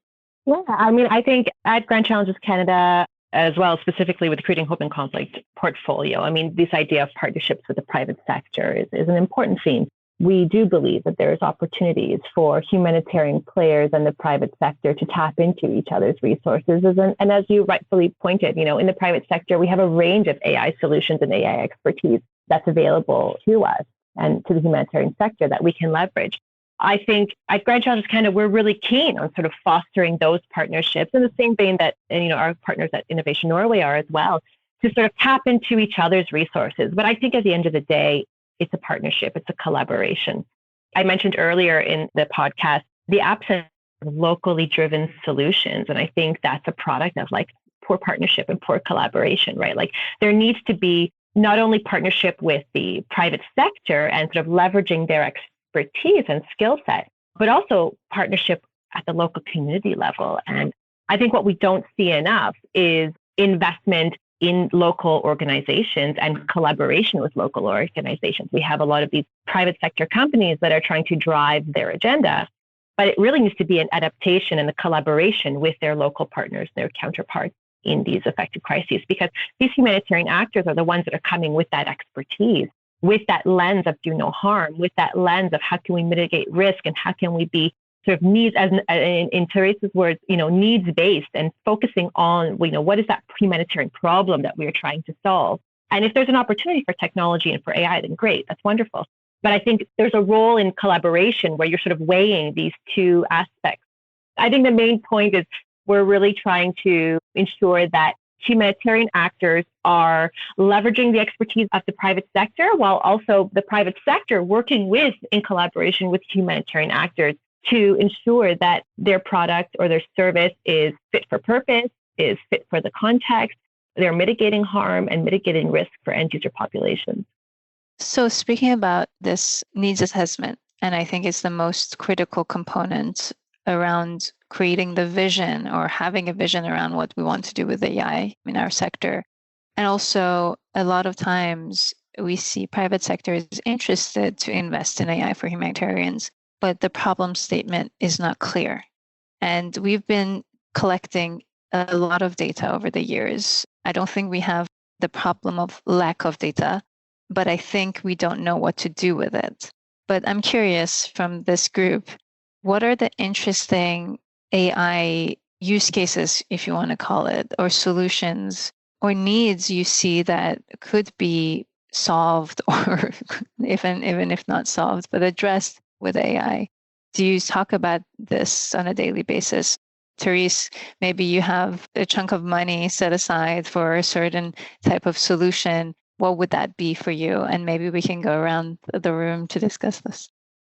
Yeah, I mean, I think at Grand Challenges Canada, as well, specifically with the Creating Hope in Conflict portfolio, I mean, this idea of partnerships with the private sector is an important theme. We do believe that there's opportunities for humanitarian players and the private sector to tap into each other's resources. And as you rightfully pointed, in the private sector, we have a range of AI solutions and AI expertise that's available to us and to the humanitarian sector that we can leverage. I think at Grand Challenges Canada, we're really keen on sort of fostering those partnerships in the same vein that our partners at Innovation Norway are as well, to sort of tap into each other's resources. But I think at the end of the day, it's a partnership, it's a collaboration. I mentioned earlier in the podcast the absence of locally driven solutions, and I think that's a product of like poor partnership and poor collaboration, right? Like there needs to be not only partnership with the private sector and sort of leveraging their expertise and skill set, but also partnership at the local community level. And I think what we don't see enough is investment in local organizations and collaboration with local organizations. We have a lot of these private sector companies that are trying to drive their agenda, but it really needs to be an adaptation and a collaboration with their local partners, their counterparts in these affected crises, because these humanitarian actors are the ones that are coming with that expertise, with that lens of do no harm, with that lens of how can we mitigate risk and how can we be sort of needs, as in Therese's words, needs-based and focusing on, what is that humanitarian problem that we are trying to solve? And if there's an opportunity for technology and for AI, then great, that's wonderful. But I think there's a role in collaboration where you're sort of weighing these two aspects. I think the main point is we're really trying to ensure that humanitarian actors are leveraging the expertise of the private sector, while also the private sector working in collaboration with humanitarian actors to ensure that their product or their service is fit for purpose, is fit for the context, they're mitigating harm and mitigating risk for end user populations. So speaking about this needs assessment, and I think it's the most critical component around creating the vision or having a vision around what we want to do with AI in our sector. And also, a lot of times we see private sector is interested to invest in AI for humanitarians, but the problem statement is not clear. And we've been collecting a lot of data over the years. I don't think we have the problem of lack of data, but I think we don't know what to do with it. But I'm curious from this group, what are the interesting AI use cases, if you want to call it, or solutions or needs you see that could be solved or even if not solved, but addressed with AI? Do you talk about this on a daily basis? Therese, maybe you have a chunk of money set aside for a certain type of solution. What would that be for you? And maybe we can go around the room to discuss this.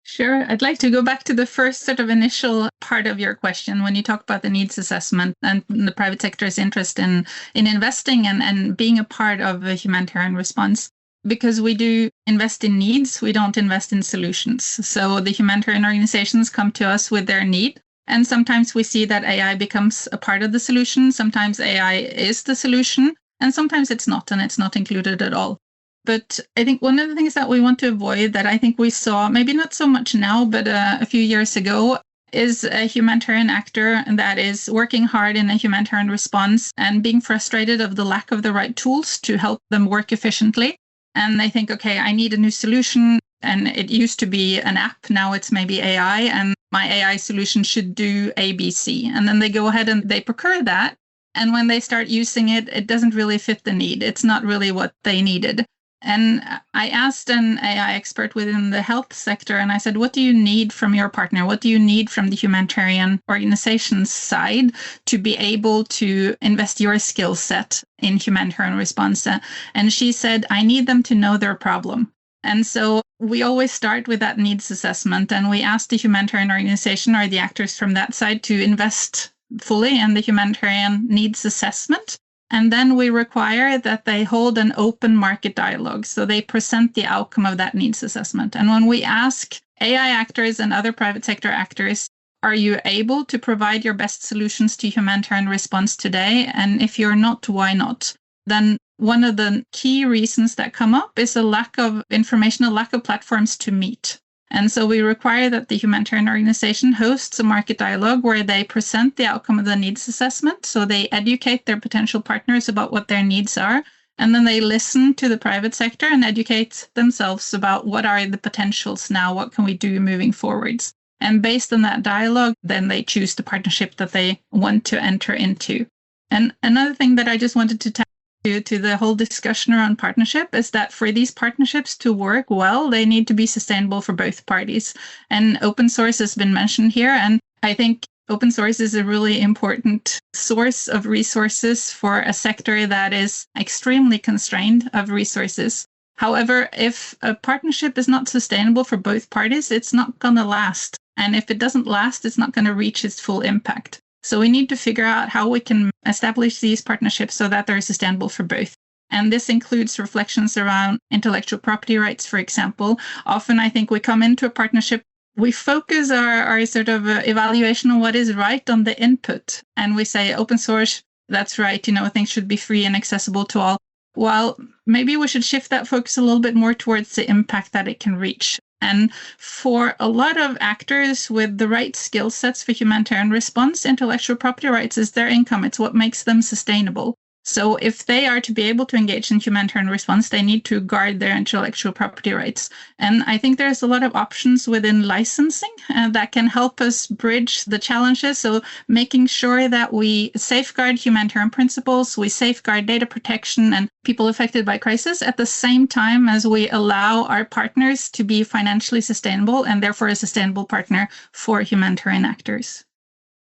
Sure. I'd like to go back to the first sort of initial part of your question when you talk about the needs assessment and the private sector's interest in investing and being a part of a humanitarian response. Because we do invest in needs, we don't invest in solutions. So the humanitarian organizations come to us with their need. And sometimes we see that AI becomes a part of the solution. Sometimes AI is the solution. And sometimes it's not, and it's not included at all. But I think one of the things that we want to avoid that I think we saw, maybe not so much now, but a few years ago, is a humanitarian actor that is working hard in a humanitarian response and being frustrated of the lack of the right tools to help them work efficiently. And they think, okay, I need a new solution. And it used to be an app. Now it's maybe AI. And my AI solution should do A, B, C. And then they go ahead and they procure that. And when they start using it, it doesn't really fit the need. It's not really what they needed. And I asked an AI expert within the health sector, and I said, what do you need from your partner? What do you need from the humanitarian organization's side to be able to invest your skill set in humanitarian response? And she said, I need them to know their problem. And so we always start with that needs assessment, and we ask the humanitarian organization or the actors from that side to invest fully in the humanitarian needs assessment. And then we require that they hold an open market dialogue. So they present the outcome of that needs assessment. And when we ask AI actors and other private sector actors, are you able to provide your best solutions to humanitarian response today? And if you're not, why not? Then one of the key reasons that come up is a lack of information, a lack of platforms to meet. And so we require that the humanitarian organization hosts a market dialogue where they present the outcome of the needs assessment. So they educate their potential partners about what their needs are. And then they listen to the private sector and educate themselves about what are the potentials now, what can we do moving forwards. And based on that dialogue, then they choose the partnership that they want to enter into. And another thing that I just wanted to tell to the whole discussion around partnership is that for these partnerships to work well, they need to be sustainable for both parties. And open source has been mentioned here. And I think open source is a really important source of resources for a sector that is extremely constrained of resources. However, if a partnership is not sustainable for both parties, it's not going to last. And if it doesn't last, it's not going to reach its full impact. So we need to figure out how we can establish these partnerships so that they're sustainable for both. And this includes reflections around intellectual property rights, for example. Often I think we come into a partnership, we focus our sort of evaluation on what is right on the input. And we say open source, that's right, things should be free and accessible to all. Well, maybe we should shift that focus a little bit more towards the impact that it can reach. And for a lot of actors with the right skill sets for humanitarian response, intellectual property rights is their income. It's what makes them sustainable. So if they are to be able to engage in humanitarian response, they need to guard their intellectual property rights. And I think there's a lot of options within licensing that can help us bridge the challenges. So making sure that we safeguard humanitarian principles, we safeguard data protection and people affected by crisis at the same time as we allow our partners to be financially sustainable and therefore a sustainable partner for humanitarian actors.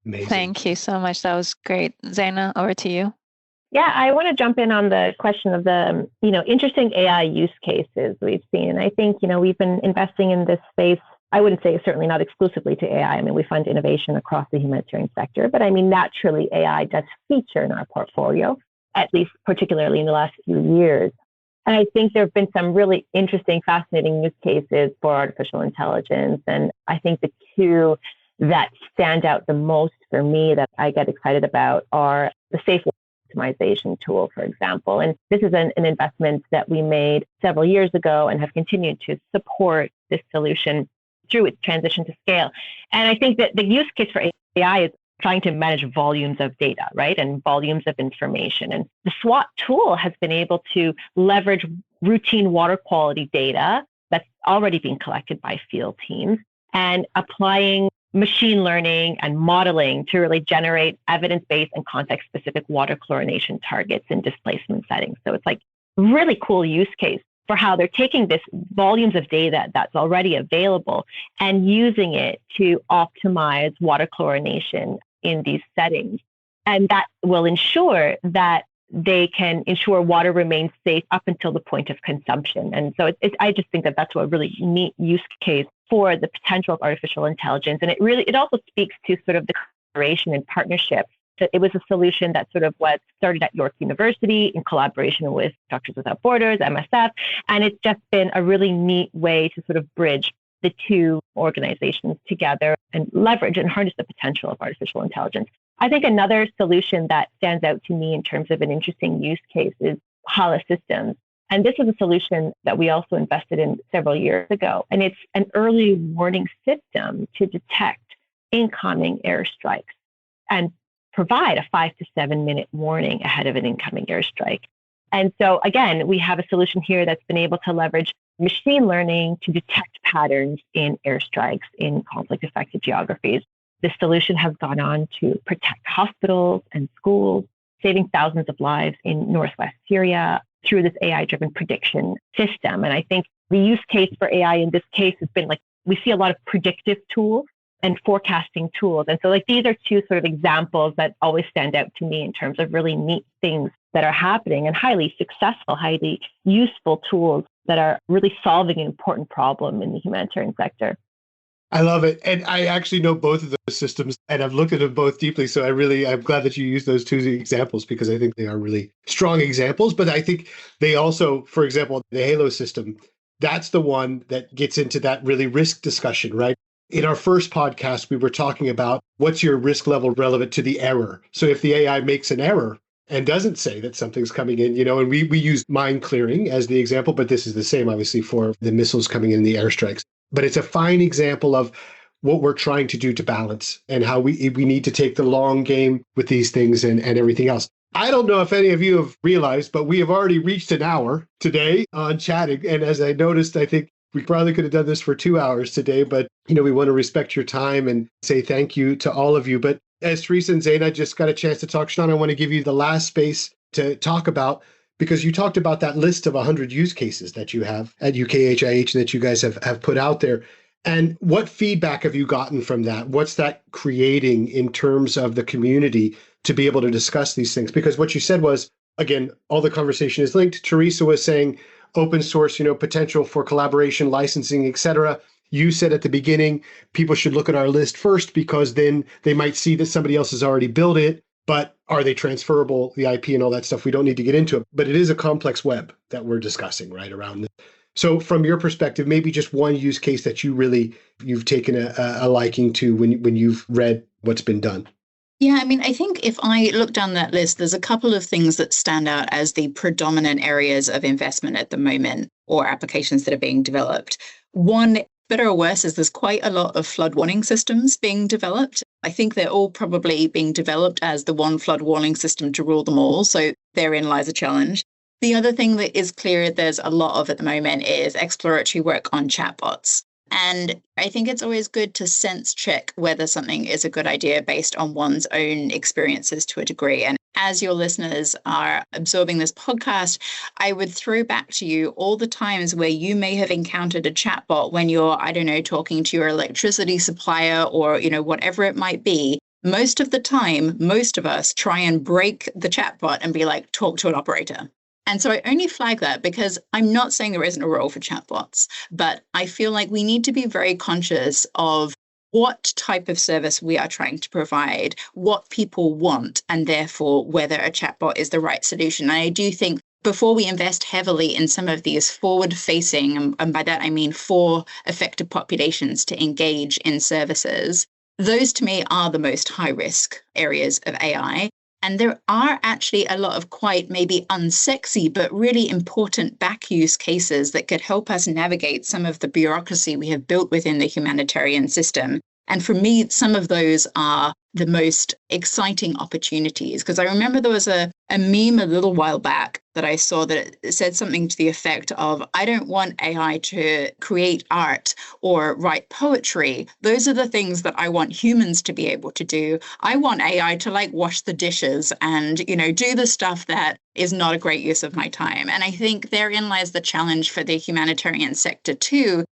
Amazing. Thank you so much. That was great. Zainah, over to you. Yeah, I want to jump in on the question of the, interesting AI use cases we've seen. And I think, we've been investing in this space. I wouldn't say certainly not exclusively to AI. I mean, we fund innovation across the humanitarian sector, but I mean, naturally, AI does feature in our portfolio, at least particularly in the last few years. And I think there have been some really interesting, fascinating use cases for artificial intelligence. And I think the two that stand out the most for me that I get excited about are the safe optimization tool, for example. And this is an investment that we made several years ago and have continued to support this solution through its transition to scale. And I think that the use case for AI is trying to manage volumes of data, right? And volumes of information. And the SWOT tool has been able to leverage routine water quality data that's already being collected by field teams and applying machine learning and modeling to really generate evidence-based and context-specific water chlorination targets in displacement settings. So it's like really cool use case for how they're taking this volumes of data that's already available and using it to optimize water chlorination in these settings. And that will ensure that they can ensure water remains safe up until the point of consumption. And so I just think that that's a really neat use case for the potential of artificial intelligence. And it also speaks to sort of the collaboration and partnership. So it was a solution that sort of was started at York University in collaboration with Doctors Without Borders, MSF. And it's just been a really neat way to sort of bridge the two organizations together and leverage and harness the potential of artificial intelligence. I think another solution that stands out to me in terms of an interesting use case is HALA Systems. And this is a solution that we also invested in several years ago. And it's an early warning system to detect incoming airstrikes and provide a 5 to 7 minute warning ahead of an incoming airstrike. And so again, we have a solution here that's been able to leverage machine learning to detect patterns in airstrikes in conflict-affected geographies. This solution has gone on to protect hospitals and schools, saving thousands of lives in northwest Syria through this AI-driven prediction system. And I think the use case for AI in this case has been like, we see a lot of predictive tools and forecasting tools. And so like these are two sort of examples that always stand out to me in terms of really neat things that are happening and highly successful, highly useful tools that are really solving an important problem in the humanitarian sector. I love it. And I actually know both of those systems and I've looked at them both deeply. So I'm glad that you used those two examples because I think they are really strong examples. But I think they also, for example, the HALO system, that's the one that gets into that really risk discussion, right? In our first podcast, we were talking about what's your risk level relevant to the error. So if the AI makes an error and doesn't say that something's coming in, and we use mine clearing as the example, but this is the same, obviously, for the missiles coming in, the airstrikes. but it's a fine example of what we're trying to do to balance and how we need to take the long game with these things and everything else. I don't know if any of you have realized, but we have already reached an hour today on chatting. And as I noticed, I think we probably could have done this for 2 hours today, but we want to respect your time and say thank you to all of you. But as Therese and Zainah just got a chance to talk, Sian, I want to give you the last space to talk about, because you talked about that list of 100 use cases that you have at UKHIH that you guys have put out there. And what feedback have you gotten from that? What's that creating in terms of the community to be able to discuss these things? Because what you said was, again, all the conversation is linked. Teresa was saying open source, potential for collaboration, licensing, et cetera. You said at the beginning, people should look at our list first because then they might see that somebody else has already built it. But are they transferable, the IP and all that stuff? We don't need to get into it. But it is a complex web that we're discussing right around this. So from your perspective, maybe just one use case that you've taken a liking to when you've read what's been done. Yeah, I think if I look down that list, there's a couple of things that stand out as the predominant areas of investment at the moment or applications that are being developed. One, better or worse, is there's quite a lot of flood warning systems being developed. I think they're all probably being developed as the one flood warning system to rule them all. So therein lies a challenge. The other thing that is clear there's a lot of at the moment is exploratory work on chatbots. And I think it's always good to sense check whether something is a good idea based on one's own experiences to a degree. And as your listeners are absorbing this podcast, I would throw back to you all the times where you may have encountered a chatbot when you're, talking to your electricity supplier or, whatever it might be. Most of the time, most of us try and break the chatbot and be like, talk to an operator. And so I only flag that because I'm not saying there isn't a role for chatbots, but I feel like we need to be very conscious of what type of service we are trying to provide, what people want, and therefore whether a chatbot is the right solution. And I do think before we invest heavily in some of these forward-facing, and by that I mean for affected populations to engage in services, those to me are the most high-risk areas of AI. And there are actually a lot of quite maybe unsexy, but really important back use cases that could help us navigate some of the bureaucracy we have built within the humanitarian system. And for me, some of those are the most exciting opportunities. Because I remember there was a meme a little while back that I saw that it said something to the effect of, I don't want AI to create art or write poetry. Those are the things that I want humans to be able to do. I want AI to wash the dishes and, do the stuff that is not a great use of my time. And I think therein lies the challenge for the humanitarian sector too.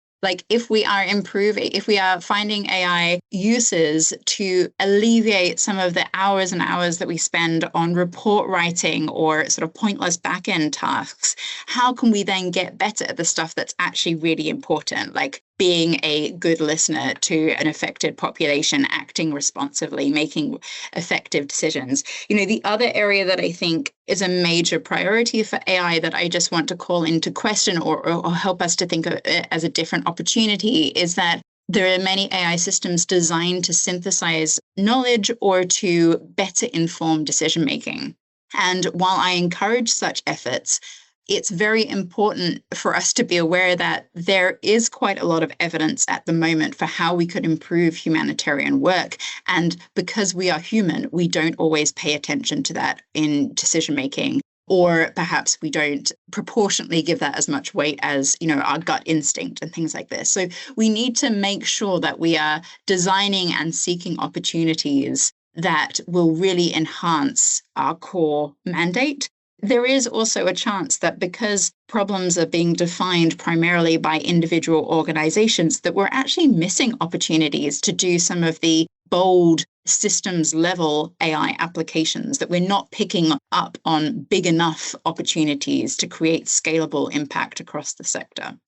If we are finding AI uses to alleviate some of the hours and hours that we spend on report writing or sort of pointless back-end tasks, how can we then get better at the stuff that's actually really important, like being a good listener to an affected population, acting responsively, making effective decisions. The other area that I think is a major priority for AI that I just want to call into question or help us to think of it as a different opportunity is that there are many AI systems designed to synthesize knowledge or to better inform decision-making. And while I encourage such efforts, it's very important for us to be aware that there is quite a lot of evidence at the moment for how we could improve humanitarian work. And because we are human, we don't always pay attention to that in decision-making, or perhaps we don't proportionately give that as much weight as, our gut instinct and things like this. So we need to make sure that we are designing and seeking opportunities that will really enhance our core mandate. There is also a chance that because problems are being defined primarily by individual organizations, that we're actually missing opportunities to do some of the bold systems level AI applications, that we're not picking up on big enough opportunities to create scalable impact across the sector.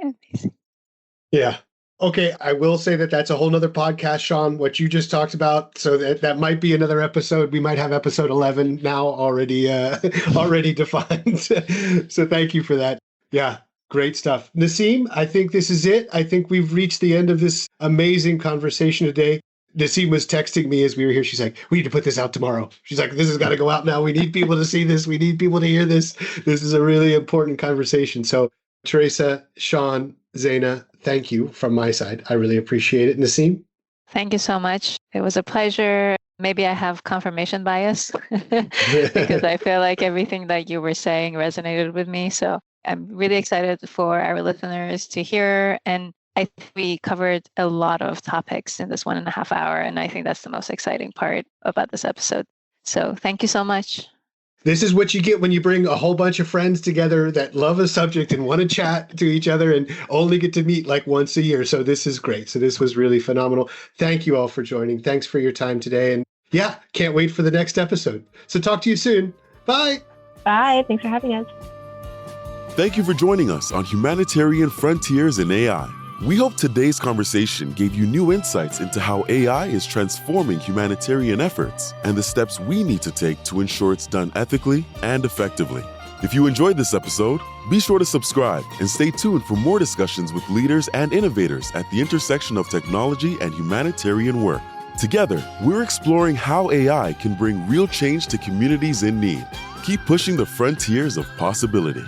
Amazing. Yeah. Okay, I will say that that's a whole nother podcast, Sian, what you just talked about. So that might be another episode. We might have episode 11 now already defined. So thank you for that. Yeah, great stuff. Naseem, I think this is it. I think we've reached the end of this amazing conversation today. Naseem was texting me as we were here. She's like, we need to put this out tomorrow. She's like, this has got to go out now. We need people to see this. We need people to hear this. This is a really important conversation. So Teresa, Sian, Zainah, thank you from my side. I really appreciate it. Naseem? Thank you so much. It was a pleasure. Maybe I have confirmation bias because I feel like everything that you were saying resonated with me. So I'm really excited for our listeners to hear. And I think we covered a lot of topics in this 1.5 hours. And I think that's the most exciting part about this episode. So thank you so much. This is what you get when you bring a whole bunch of friends together that love a subject and want to chat to each other and only get to meet like once a year. So this is great. So this was really phenomenal. Thank you all for joining. Thanks for your time today. And yeah, can't wait for the next episode. So talk to you soon. Bye. Bye. Thanks for having us. Thank you for joining us on Humanitarian Frontiers in AI. We hope today's conversation gave you new insights into how AI is transforming humanitarian efforts and the steps we need to take to ensure it's done ethically and effectively. If you enjoyed this episode, be sure to subscribe and stay tuned for more discussions with leaders and innovators at the intersection of technology and humanitarian work. Together, we're exploring how AI can bring real change to communities in need. Keep pushing the frontiers of possibility.